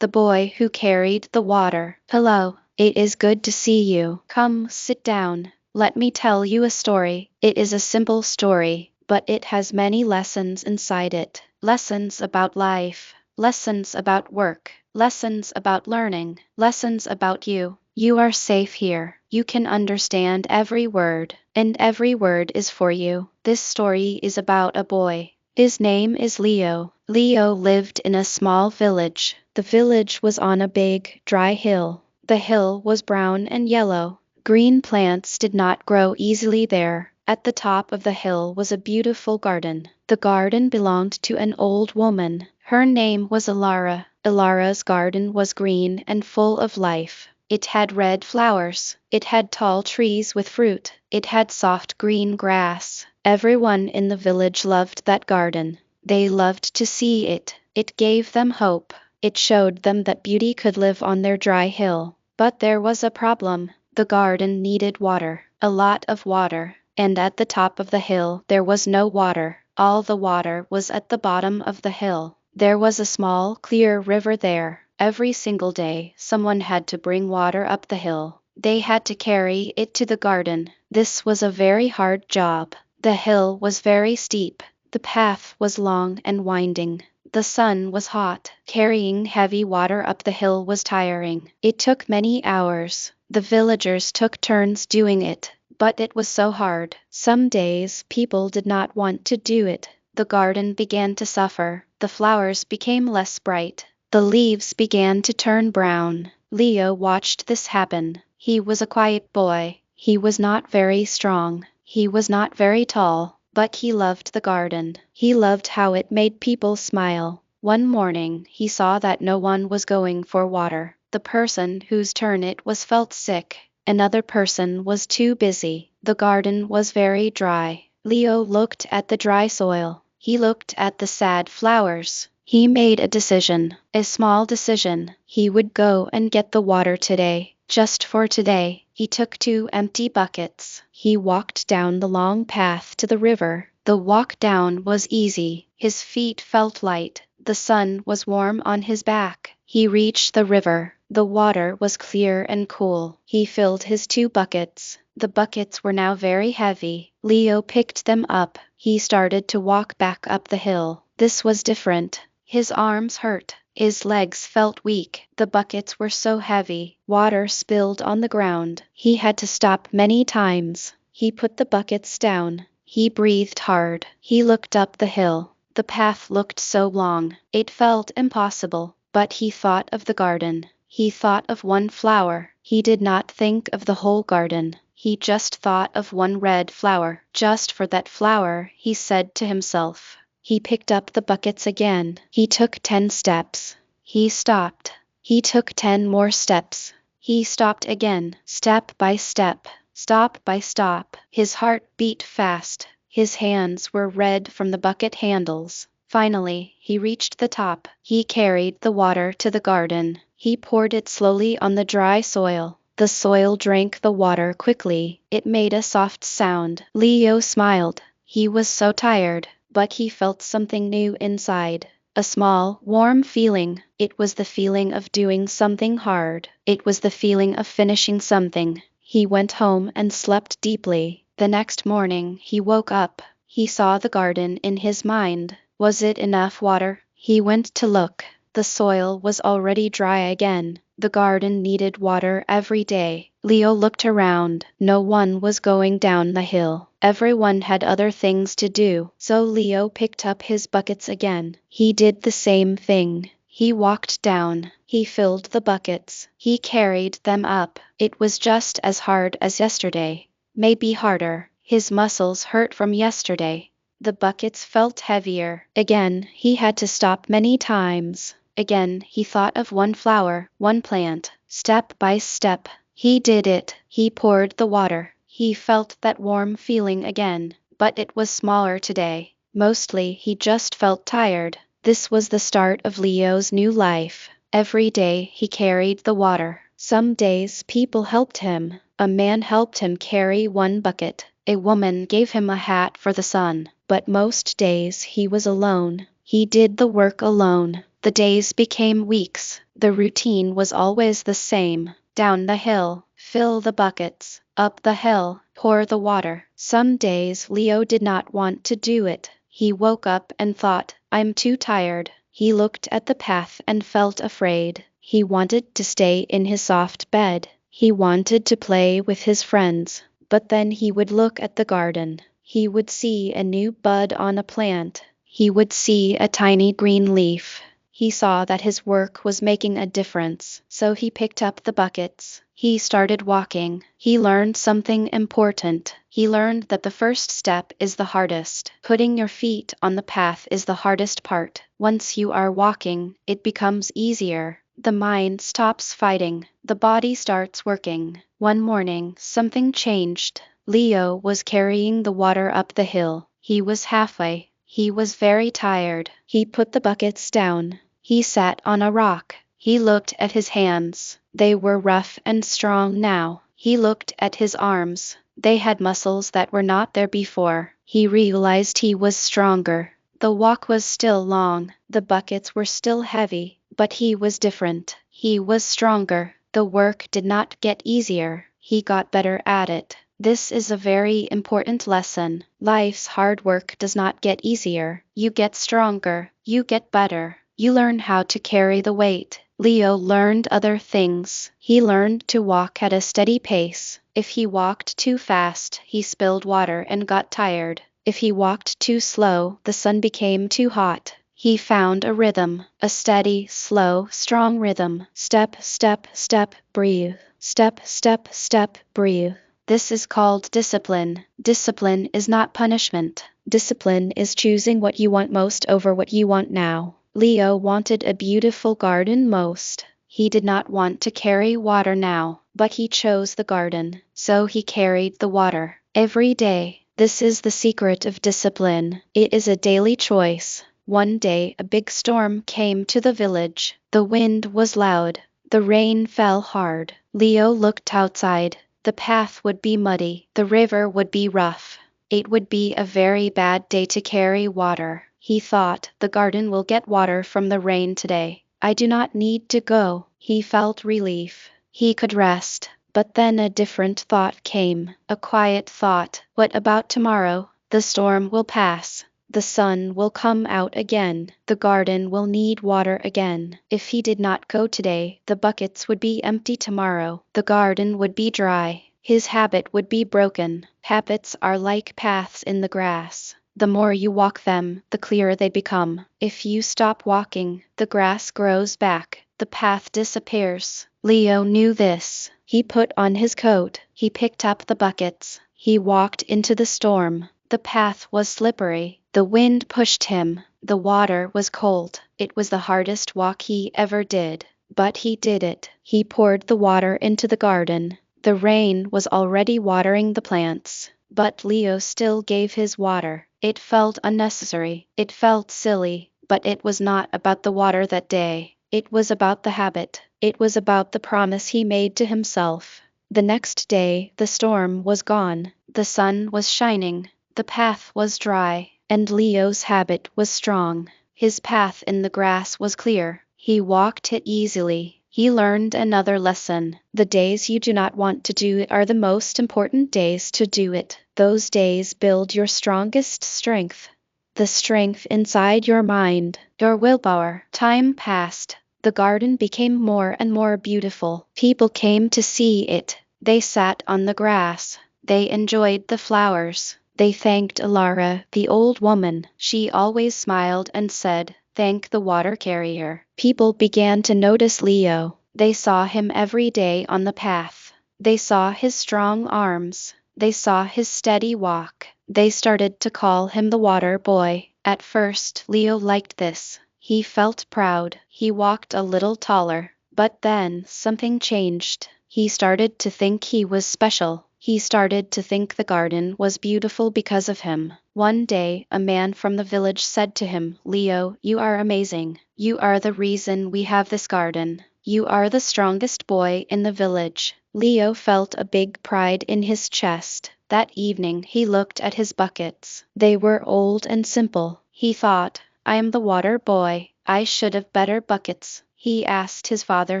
the boy who carried the water. Hello, it is good to see you. Come, sit down. Let me tell you a story. It is a simple story, but it has many lessons inside it. Lessons about life, lessons about work, lessons about learning, lessons about you. You are safe here. You can understand every word, and every word is for you. This story is about a boy. His name is Leo. Leo lived in a small village. The village was on a big, dry hill. The hill was brown and yellow. Green plants did not grow easily there. At the top of the hill was a beautiful garden. The garden belonged to an old woman. Her name was Ilara. Ilara's garden was green and full of life. It had red flowers. It had tall trees with fruit. It had soft green grass. Everyone in the village loved that garden. They loved to see it. It gave them hope. It showed them that beauty could live on their dry hill. But there was a problem. The garden needed water, a lot of water, and at the top of the hill there was no water. All the water was at the bottom of the hill. There was a small, clear river there. Every single day, someone had to bring water up the hill. They had to carry it to the garden. This was a very hard job. The hill was very steep. The path was long and winding. The sun was hot. Carrying heavy water up the hill was tiring. It took many hours. The villagers took turns doing it, but it was so hard. Some days people did not want to do it. The garden began to suffer. The flowers became less bright. The leaves began to turn brown. Leo watched this happen. He was a quiet boy. He was not very strong. He was not very tall, but he loved the garden. He loved how it made people smile. One morning, he saw that no one was going for water. The person whose turn it was felt sick. Another person was too busy. The garden was very dry. Leo looked at the dry soil. He looked at the sad flowers. He made a decision, a small decision. He would go and get the water today, just for today. He took 2 empty buckets. He walked down the long path to the river. The walk down was easy. His feet felt light. The sun was warm on his back. He reached the river. The water was clear and cool. He filled his 2 buckets. The buckets were now very heavy. Leo picked them up. He started to walk back up the hill. This was different. His arms hurt. His legs felt weak. The buckets were so heavy. Water spilled on the ground. He had to stop many times. He put the buckets down. He breathed hard. He looked up the hill. The path looked so long. It felt impossible. But he thought of the garden. He thought of one flower. He did not think of the whole garden. He just thought of one red flower. Just for that flower, he said to himself. He picked up the buckets again. He took 10 steps. He stopped. He took 10 more steps. He stopped again, step by step, stop by stop. His heart beat fast. His hands were red from the bucket handles. Finally, he reached the top. He carried the water to the garden. He poured it slowly on the dry soil. The soil drank the water quickly. It made a soft sound. Leo smiled. He was so tired, but he felt something new inside. A small, warm feeling. It was the feeling of doing something hard. It was the feeling of finishing something. He went home and slept deeply. The next morning, he woke up. He saw the garden in his mind. Was it enough water? He went to look. The soil was already dry again. The garden needed water every day. Leo looked around. No one was going down the hill. Everyone had other things to do. So Leo picked up his buckets again. He did the same thing. He walked down. He filled the buckets. He carried them up. It was just as hard as yesterday. Maybe harder. His muscles hurt from yesterday. The buckets felt heavier. Again, he had to stop many times. Again, he thought of one flower, one plant. Step by step, he did it. He poured the water. He felt that warm feeling again, but it was smaller today. Mostly, he just felt tired. This was the start of Leo's new life. Every day, he carried the water. Some days, people helped him. A man helped him carry 1 bucket. A woman gave him a hat for the sun. But most days, he was alone. He did the work alone. The days became weeks. The routine was always the same. Down the hill, fill the buckets. Up the hill, pour the water. Some days Leo did not want to do it. He woke up and thought, I'm too tired. He looked at the path and felt afraid. He wanted to stay in his soft bed. He wanted to play with his friends. But then he would look at the garden. He would see a new bud on a plant. He would see a tiny green leaf. He saw that his work was making a difference, so he picked up the buckets. He started walking. He learned something important. He learned that the first step is the hardest. Putting your feet on the path is the hardest part. Once you are walking, it becomes easier. The mind stops fighting. The body starts working. One morning, something changed. Leo was carrying the water up the hill. He was halfway. He was very tired. He put the buckets down. He sat on a rock. He looked at his hands. They were rough and strong now. He looked at his arms. They had muscles that were not there before. He realized he was stronger. The walk was still long. The buckets were still heavy. But he was different. He was stronger. The work did not get easier. He got better at it. This is a very important lesson. Life's hard work does not get easier. You get stronger. You get better. You learn how to carry the weight. Leo learned other things. He learned to walk at a steady pace. If he walked too fast, he spilled water and got tired. If he walked too slow, the sun became too hot. He found a rhythm, a steady, slow, strong rhythm. Step, step, step, breathe. Step, step, step, breathe. This is called discipline. Discipline is not punishment. Discipline is choosing what you want most over what you want now. Leo wanted a beautiful garden most. He did not want to carry water now, but he chose the garden, so he carried the water every day. This is the secret of discipline. It is a daily choice. One day a big storm came to the village. The wind was loud. The rain fell hard. Leo looked outside. The path would be muddy. The river would be rough. It would be a very bad day to carry water. He thought, the garden will get water from the rain today. I do not need to go. He felt relief. He could rest. But then a different thought came. A quiet thought. What about tomorrow? The storm will pass. The sun will come out again. The garden will need water again. If he did not go today, the buckets would be empty tomorrow. The garden would be dry. His habit would be broken. Habits are like paths in the grass. The more you walk them, the clearer they become. If you stop walking, the grass grows back. The path disappears. Leo knew this. He put on his coat. He picked up the buckets. He walked into the storm. The path was slippery. The wind pushed him. The water was cold. It was the hardest walk he ever did. But he did it. He poured the water into the garden. The rain was already watering the plants. But Leo still gave his water. It felt unnecessary. It felt silly. But it was not about the water that day. It was about the habit. It was about the promise he made to himself. The next day, the storm was gone. The sun was shining. The path was dry. And Leo's habit was strong. His path in the grass was clear. He walked it easily. He learned another lesson. The days you do not want to do it are the most important days to do it. Those days build your strongest strength. The strength inside your mind, your willpower. Time passed. The garden became more and more beautiful. People came to see it. They sat on the grass. They enjoyed the flowers. They thanked Alara, the old woman. She always smiled and said, "Thank the water carrier." People began to notice Leo. They saw him every day on the path. They saw his strong arms. They saw his steady walk. They started to call him the water boy. At first, Leo liked this. He felt proud. He walked a little taller. But then, something changed. He started to think he was special. He started to think the garden was beautiful because of him. One day, a man from the village said to him, "Leo, you are amazing. You are the reason we have this garden. You are the strongest boy in the village." Leo felt a big pride in his chest. That evening, he looked at his buckets. They were old and simple. He thought, "I am the water boy. I should have better buckets. He asked his father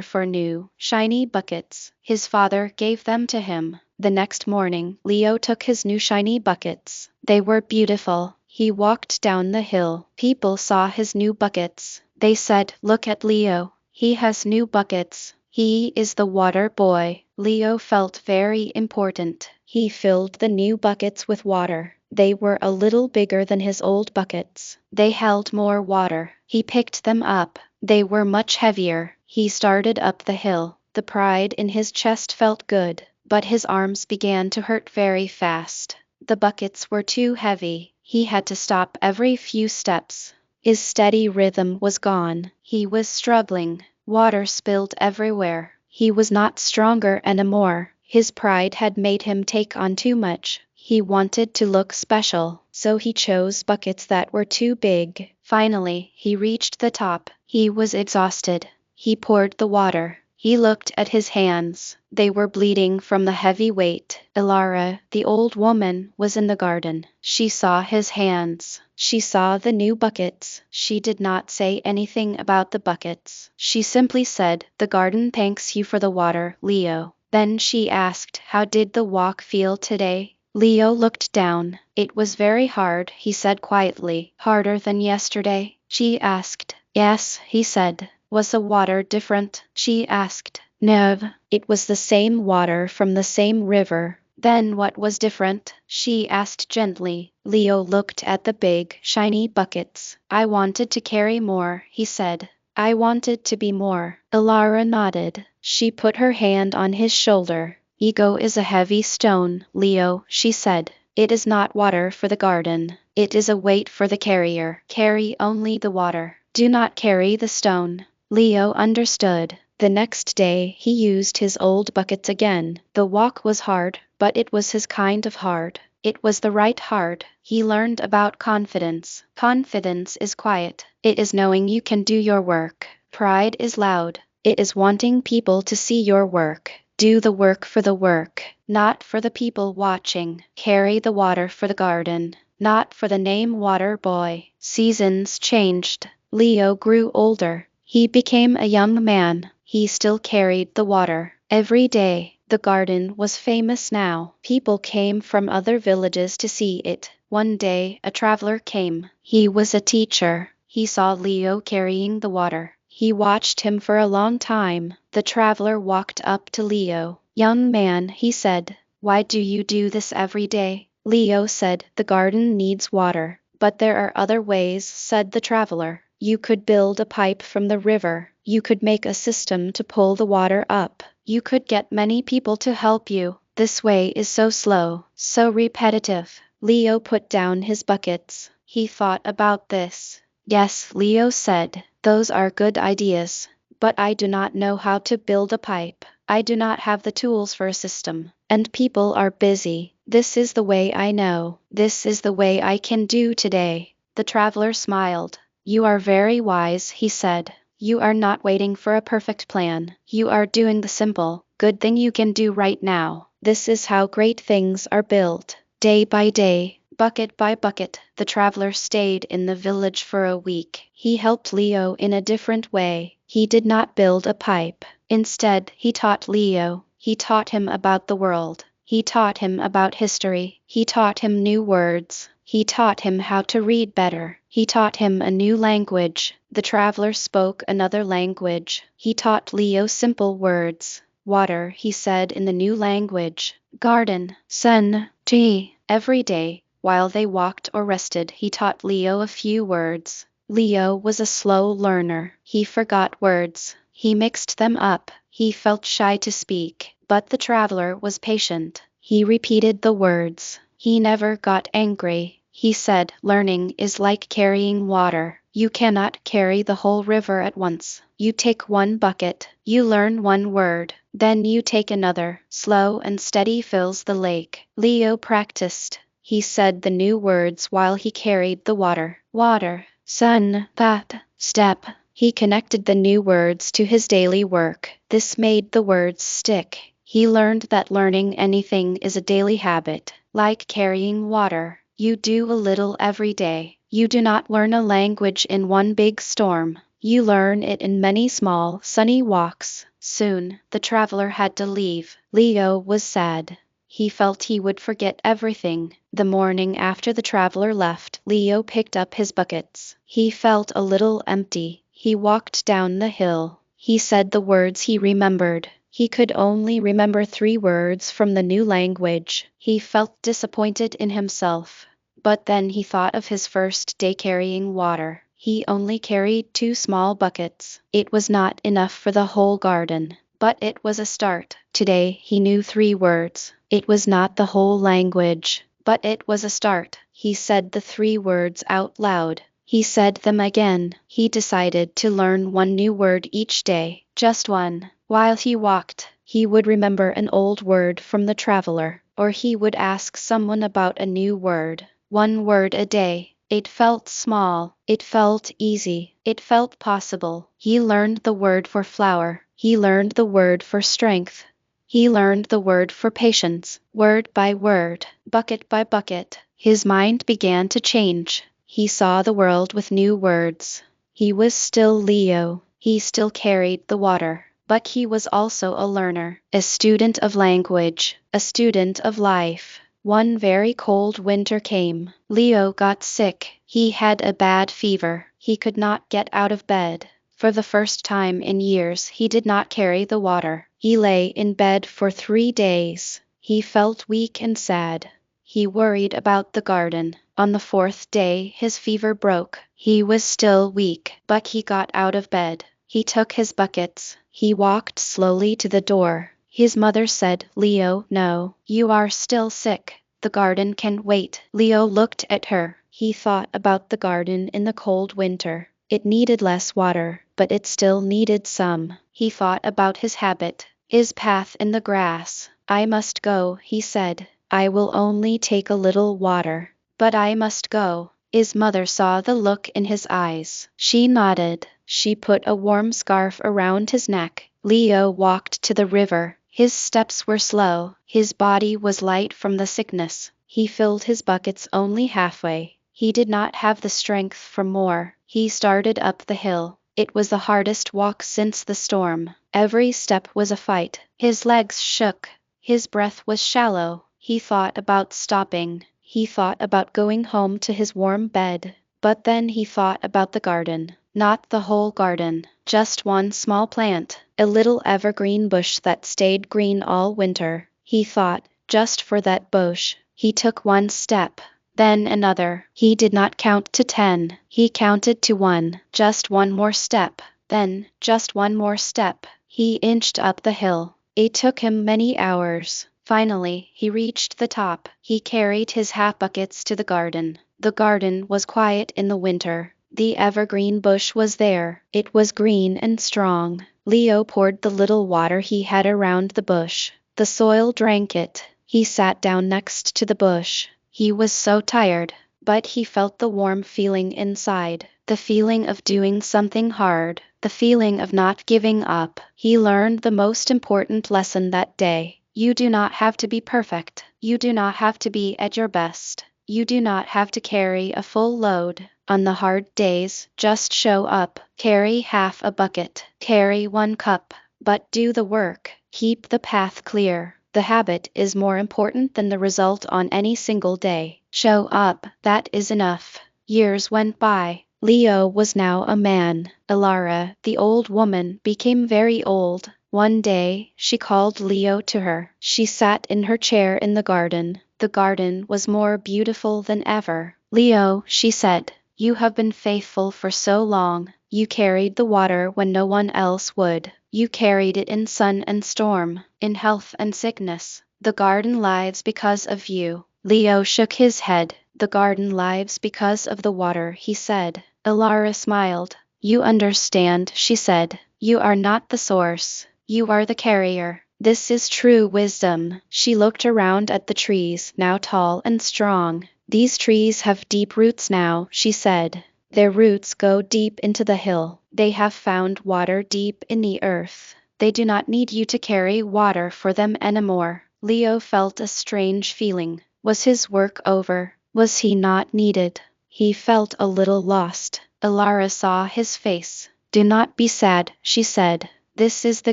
for new, shiny buckets. His father gave them to him. The next morning, Leo took his new shiny buckets. They were beautiful. He walked down the hill. People saw his new buckets. They said, "Look at Leo. He has new buckets. He is the water boy." Leo felt very important. He filled the new buckets with water. They were a little bigger than his old buckets. They held more water. He picked them up. They were much heavier. He started up the hill. The pride in his chest felt good, but his arms began to hurt very fast. The buckets were too heavy. He had to stop every few steps. His steady rhythm was gone. He was struggling. Water spilled everywhere. He was not stronger anymore. His pride had made him take on too much. He wanted to look special, so he chose buckets that were too big. Finally, he reached the top. He was exhausted. He poured the water. He looked at his hands. They were bleeding from the heavy weight. Ilara, the old woman, was in the garden. She saw his hands. She saw the new buckets. She did not say anything about the buckets. She simply said, "The garden thanks you for the water, Leo." Then she asked, "How did the walk feel today?" Leo looked down. "It was very hard," he said quietly. "Harder than yesterday?" She asked. "Yes," he said. "Was the water different?" She asked. "No, it was the same water from the same river." "Then what was different?" she asked gently. Leo looked at the big, shiny buckets. "I wanted to carry more," he said. "I wanted to be more." Ilara nodded. She put her hand on his shoulder. "Ego is a heavy stone, Leo," she said. "It is not water for the garden. It is a weight for the carrier. Carry only the water. Do not carry the stone." Leo understood. The next day he used his old buckets again. The walk was hard, but it was his kind of hard. It was the right hard. He learned about confidence. Confidence is quiet. It is knowing you can do your work. Pride is loud. It is wanting people to see your work. Do the work for the work, not for the people watching. Carry the water for the garden, not for the name water boy. Seasons changed. Leo grew older. He became a young man. He still carried the water. Every day, the garden was famous now. People came from other villages to see it. One day, a traveler came. He was a teacher. He saw Leo carrying the water. He watched him for a long time. The traveler walked up to Leo. "Young man," he said, "why do you do this every day?" Leo said, "The garden needs water." "But there are other ways," said the traveler. "You could build a pipe from the river. You could make a system to pull the water up. You could get many people to help you. This way is so slow, so repetitive." Leo put down his buckets. He thought about this. "Yes," Leo said, "those are good ideas. But I do not know how to build a pipe. I do not have the tools for a system. And people are busy. This is the way I know. This is the way I can do today." The traveler smiled. "You are very wise," he said. "You are not waiting for a perfect plan. You are doing the simple, good thing you can do right now. This is how great things are built." Day by day, bucket by bucket, the traveler stayed in the village for a week. He helped Leo in a different way. He did not build a pipe. Instead, he taught Leo. He taught him about the world. He taught him about history. He taught him new words. He taught him how to read better. He taught him a new language. The traveler spoke another language. He taught Leo simple words. "Water," he said in the new language. "Garden, sun, tree." Every day, while they walked or rested, he taught Leo a few words. Leo was a slow learner. He forgot words. He mixed them up. He felt shy to speak, but the traveler was patient. He repeated the words. He never got angry. He said, "Learning is like carrying water. You cannot carry the whole river at once. You take one bucket, you learn one word, then you take another. Slow and steady fills the lake." Leo practiced. He said the new words while he carried the water. Water, sun, path, step. He connected the new words to his daily work. This made the words stick. He learned that learning anything is a daily habit, like carrying water. You do a little every day. You do not learn a language in one big storm. You learn it in many small, sunny walks. Soon, the traveler had to leave. Leo was sad. He felt he would forget everything. The morning after the traveler left, Leo picked up his buckets. He felt a little empty. He walked down the hill. He said the words he remembered. He could only remember 3 words from the new language. He felt disappointed in himself. But then he thought of his first day carrying water. He only carried 2 small buckets. It was not enough for the whole garden, but it was a start. Today he knew 3 words. It was not the whole language, but it was a start. He said the 3 words out loud. He said them again. He decided to learn 1 new word each day, just 1. While he walked, he would remember an old word from the traveler, or he would ask someone about a new word. 1 word a day. It felt small, it felt easy, it felt possible. He learned the word for flower, he learned the word for strength. He learned the word for patience, word by word, bucket by bucket. His mind began to change. He saw the world with new words. He was still Leo, he still carried the water, but he was also a learner, a student of language, a student of life. One very cold winter came. Leo got sick. He had a bad fever. He could not get out of bed. For the first time in years he did not carry the water. He lay in bed for 3 days. He felt weak and sad. He worried about the garden. On the 4th day his fever broke. He was still weak, but he got out of bed. He took his buckets. He walked slowly to the door. His mother said, "Leo, no, you are still sick. The garden can wait." Leo looked at her. He thought about the garden in the cold winter. It needed less water, but it still needed some. He thought about his habit, his path in the grass. "I must go," he said. "I will only take a little water, but I must go." His mother saw the look in his eyes. She nodded. She put a warm scarf around his neck. Leo walked to the river. His steps were slow. His body was light from the sickness. He filled his buckets only halfway. He did not have the strength for more. He started up the hill. It was the hardest walk since the storm. Every step was a fight. His legs shook. His breath was shallow. He thought about stopping. He thought about going home to his warm bed. But then he thought about the garden. Not the whole garden, just 1 small plant, a little evergreen bush that stayed green all winter. He thought, just for that bush. He took 1 step, then another. He did not count to 10. He counted to 1. Just 1 more step, then just 1 more step. He inched up the hill. It took him many hours. Finally, he reached the top. He carried his half buckets to the garden. The garden was quiet in the winter. The evergreen bush was there. It was green and strong. Leo poured the little water he had around the bush. The soil drank it. He sat down next to the bush. He was so tired, but he felt the warm feeling inside, the feeling of doing something hard, the feeling of not giving up. He learned the most important lesson that day. You do not have to be perfect. You do not have to be at your best. You do not have to carry a full load. On the hard days, just show up, carry half a bucket, carry 1 cup, but do the work. Keep the path clear. The habit is more important than the result on any single day. Show up, that is enough. Years went by. Leo was now a man. Alara, the old woman, became very old. One day, she called Leo to her. She sat in her chair in the garden. The garden was more beautiful than ever. "Leo," she said, "you have been faithful for so long. You carried the water when no one else would. You carried it in sun and storm, in health and sickness. The garden lives because of you." Leo shook his head. "The garden lives because of the water," he said. Alara smiled. "You understand," she said. "You are not the source. You are the carrier. This is true wisdom." She looked around at the trees, now tall and strong. "These trees have deep roots now," she said. "Their roots go deep into the hill. They have found water deep in the earth. They do not need you to carry water for them anymore." Leo felt a strange feeling. Was his work over? Was he not needed? He felt a little lost. Alara saw his face. Do not be sad, she said. This is the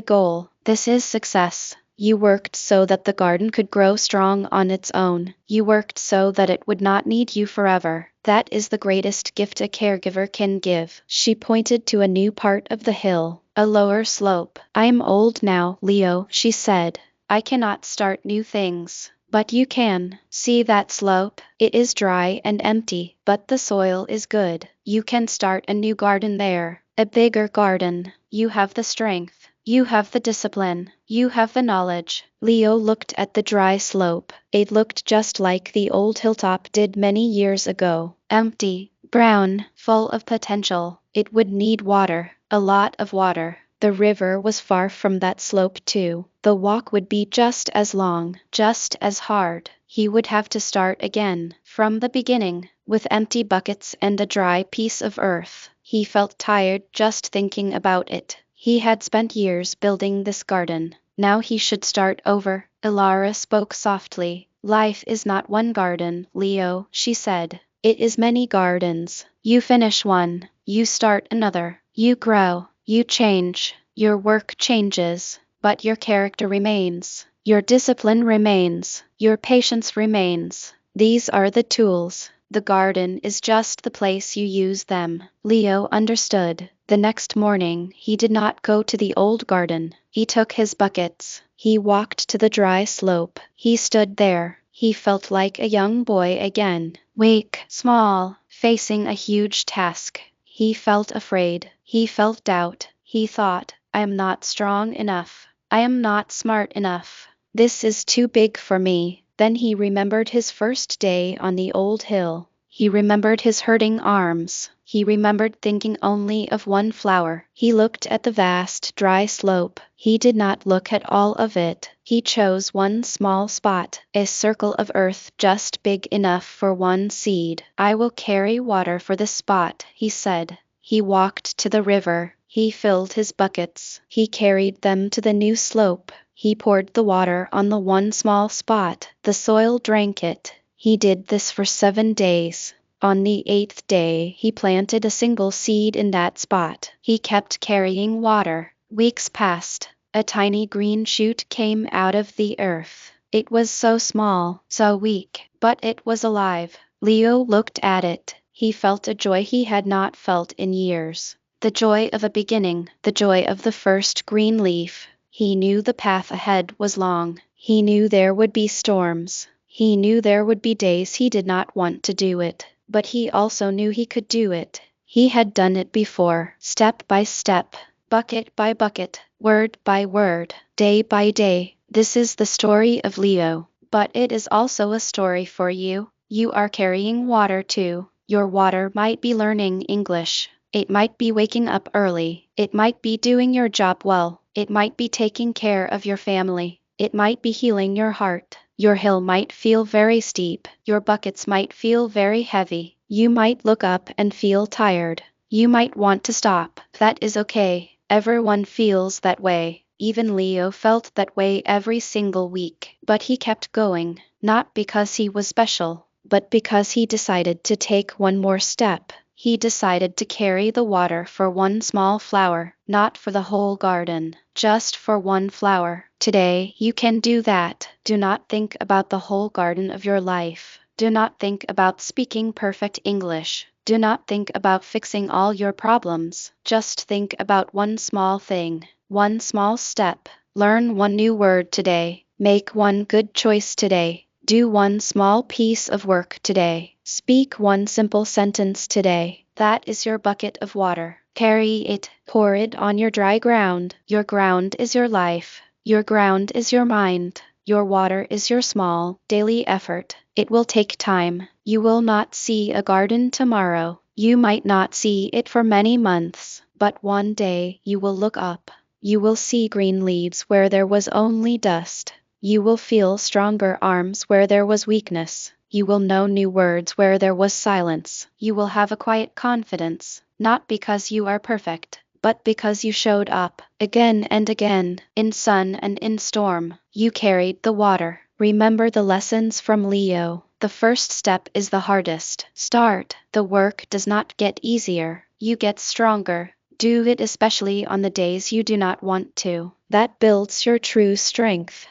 goal. This is success. You worked so that the garden could grow strong on its own. You worked so that it would not need you forever. That is the greatest gift a caregiver can give. She pointed to a new part of the hill, a lower slope. I'm old now, Leo, she said. I cannot start new things. But you can. See that slope? It is dry and empty, but the soil is good. You can start a new garden there. A bigger garden. You have the strength. You have the discipline. You have the knowledge. Leo looked at the dry slope. It looked just like the old hilltop did many years ago. Empty, brown, full of potential. It would need water. A lot of water. The river was far from that slope too. The walk would be just as long, just as hard. He would have to start again, from the beginning, with empty buckets and a dry piece of earth. He felt tired just thinking about it. He had spent years building this garden. Now he should start over. Ilara spoke softly. Life is not one garden, Leo, she said. It is many gardens. You finish one, you start another. You grow, you change. Your work changes, but your character remains. Your discipline remains. Your patience remains. These are the tools. The garden is just the place you use them. Leo understood. The next morning, he did not go to the old garden. He took his buckets. He walked to the dry slope. He stood there. He felt like a young boy again. Weak, small, facing a huge task. He felt afraid. He felt doubt. He thought, I am not strong enough. I am not smart enough. This is too big for me. Then he remembered his first day on the old hill. He remembered his hurting arms. He remembered thinking only of one flower. He looked at the vast, dry slope. He did not look at all of it. He chose one small spot, a circle of earth just big enough for one seed. I will carry water for this spot, he said. He walked to the river. He filled his buckets. He carried them to the new slope. He poured the water on the one small spot. The soil drank it. He did this for 7 days. On the 8th day, he planted a single seed in that spot. He kept carrying water. Weeks passed. A tiny green shoot came out of the earth. It was so small, so weak, but it was alive. Leo looked at it. He felt a joy he had not felt in years. The joy of a beginning, the joy of the first green leaf. He knew the path ahead was long. He knew there would be storms. He knew there would be days he did not want to do it, but he also knew he could do it. He had done it before, step by step, bucket by bucket, word by word, day by day. This is the story of Leo, but it is also a story for you. You are carrying water too. Your water might be learning English. It might be waking up early. It might be doing your job well. It might be taking care of your family. It might be healing your heart. Your hill might feel very steep. Your buckets might feel very heavy. You might look up and feel tired. You might want to stop. That is okay. Everyone feels that way. Even Leo felt that way every single week. But he kept going, not because he was special, but because he decided to take one more step. He decided to carry the water for one small flower, not for the whole garden, just for one flower. Today, you can do that. Do not think about the whole garden of your life. Do not think about speaking perfect English. Do not think about fixing all your problems. Just think about one small thing, one small step. Learn one new word today. Make one good choice today. Do one small piece of work today. Speak one simple sentence today. That is your bucket of water. Carry it. Pour it on your dry ground. Your ground is your life. Your ground is your mind. Your water is your small, daily effort. It will take time. You will not see a garden tomorrow. You might not see it for many months, but one day you will look up. You will see green leaves where there was only dust. You will feel stronger arms where there was weakness. You will know new words where there was silence. You will have a quiet confidence, not because you are perfect, but because you showed up, again and again, in sun and in storm. You carried the water. Remember the lessons from Leo. The first step is the hardest. Start. The work does not get easier. You get stronger. Do it especially on the days you do not want to. That builds your true strength.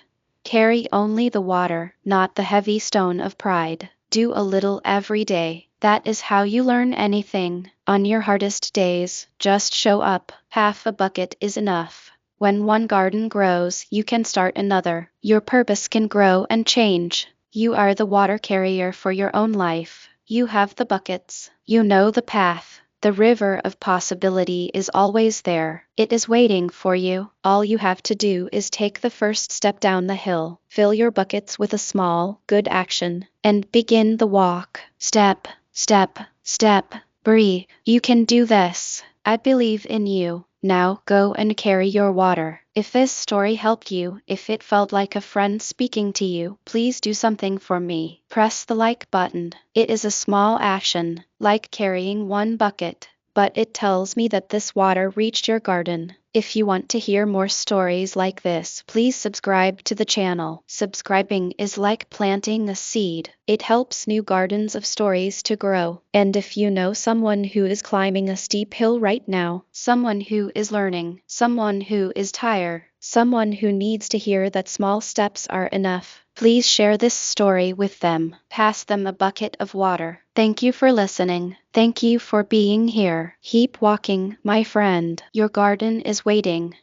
Carry only the water, not the heavy stone of pride. Do a little every day. That is how you learn anything. On your hardest days, just show up. Half a bucket is enough. When one garden grows, you can start another. Your purpose can grow and change. You are the water carrier for your own life. You have the buckets. You know the path. The river of possibility is always there. It is waiting for you. All you have to do is take the first step down the hill. Fill your buckets with a small, good action, and begin the walk. Step, step, step. Breathe. You can do this. I believe in you. Now go and carry your water. If this story helped you, if it felt like a friend speaking to you, please do something for me. Press the like button. It is a small action, like carrying one bucket, but it tells me that this water reached your garden. If you want to hear more stories like this, please subscribe to the channel. Subscribing is like planting a seed. It helps new gardens of stories to grow. And if you know someone who is climbing a steep hill right now, someone who is learning, someone who is tired, someone who needs to hear that small steps are enough, please share this story with them. Pass them a bucket of water. Thank you for listening. Thank you for being here. Keep walking, my friend. Your garden is waiting.